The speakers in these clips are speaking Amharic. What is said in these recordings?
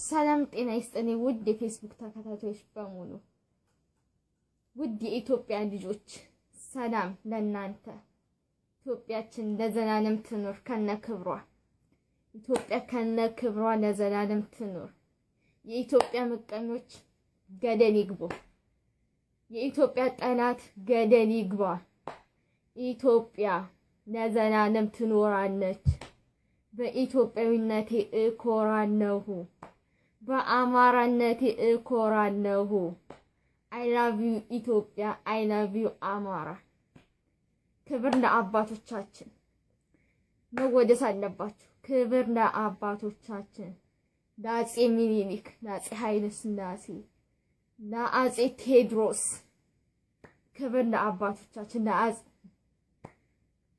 ሰላም ጤና ይስጥልኝ ውድ የፌስቡክ ተከታታዮች በሙሉ ውድ የኢትዮጵያ ልጆች ሰላም ለእናንተ። ኢትዮጵያችን ለዘላለም ትኑር ከነክብሯ። ኢትዮጵያ ከነክብሯ ለዘላለም ትኑር። የኢትዮጵያ ምቀኞች ገደል ይግቡ። የኢትዮጵያ ጠላት ገደል ይግባ። ኢትዮጵያ ለዘላለም ትኖራለች። በኢትዮጵያዊነቴ እኮራለሁ። በአማራነቴ እኮራለሁ። I love you ኢትዮጵያ። I love you አማራ። ክብር ለአባቶቻችን። መወደስ አለባችሁ። ክብር ለአባቶቻችን፣ ለአፄ ሚኒሊክ፣ ለአፄ ኃይለ ሥላሴ፣ ለአፄ ቴዎድሮስ። ክብር ለአባቶቻችን።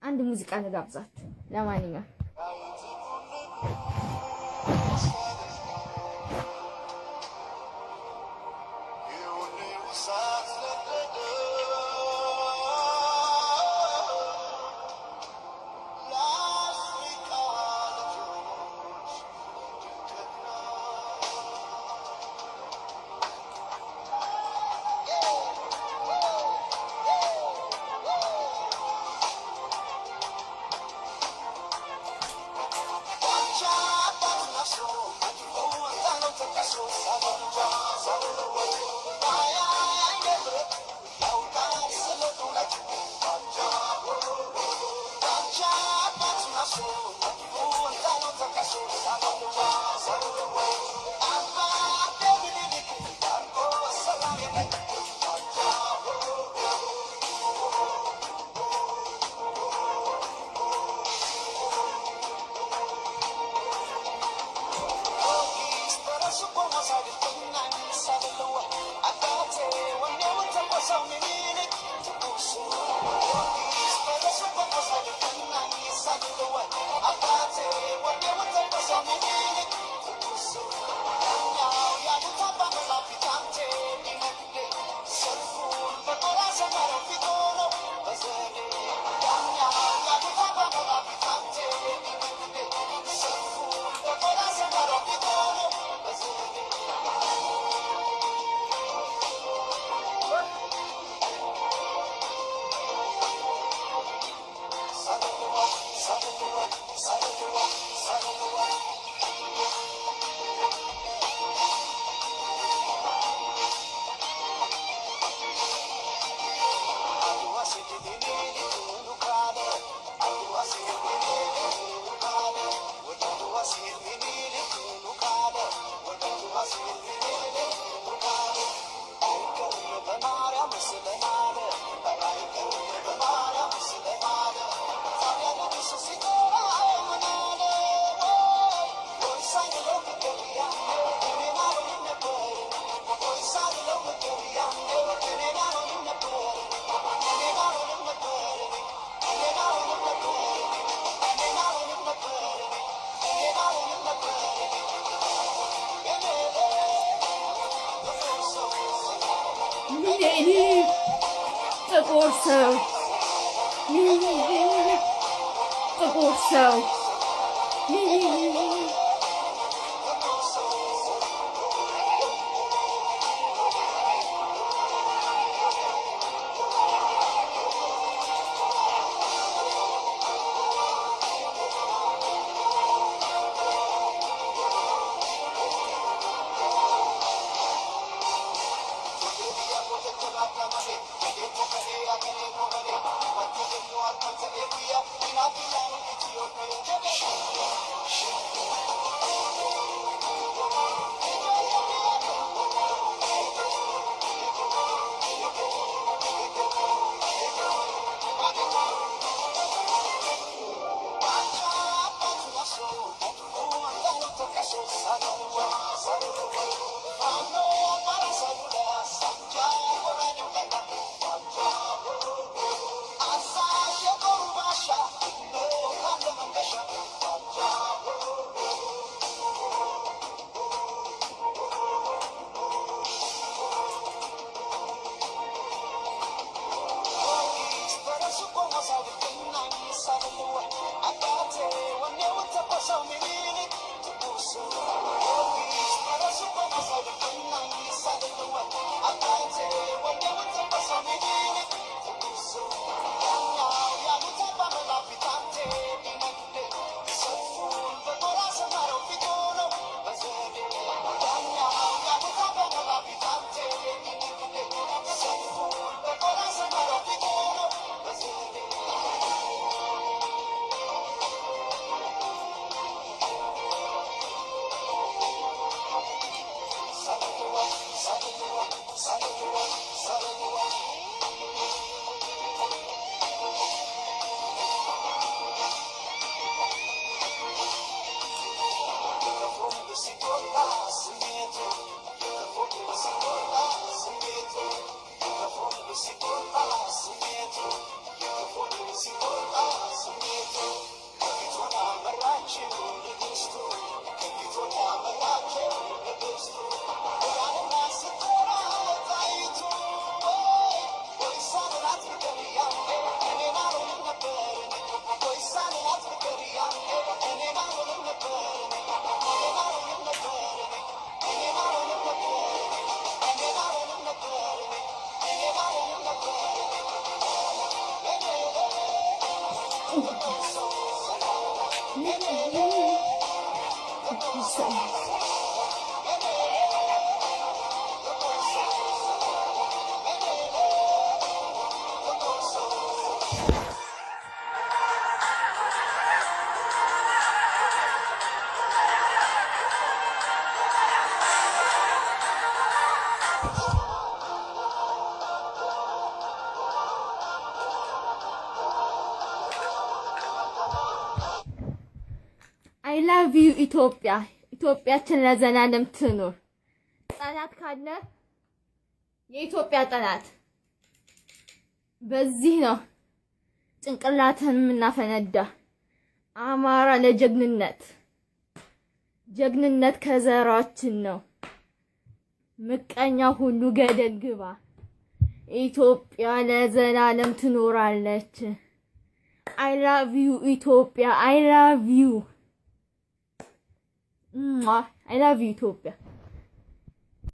አንድ ሙዚቃ ልጋብዛችሁ። ለማንኛውም ጥቁር ሰው ጥቁር ሰው I love you ኢትዮጵያ ኢትዮጵያችን ለዘላለም ትኑር። ጠላት ካለ የኢትዮጵያ ጠላት በዚህ ነው ጭንቅላትን ምናፈነዳ። አማራ ለጀግንነት ጀግንነት ከዘራችን ነው። ምቀኛ ሁሉ ገደል ግባ። ኢትዮጵያ ለዘላለም ትኖራለች። I love you ኢትዮጵያ I love you I love you ኢትዮጵያ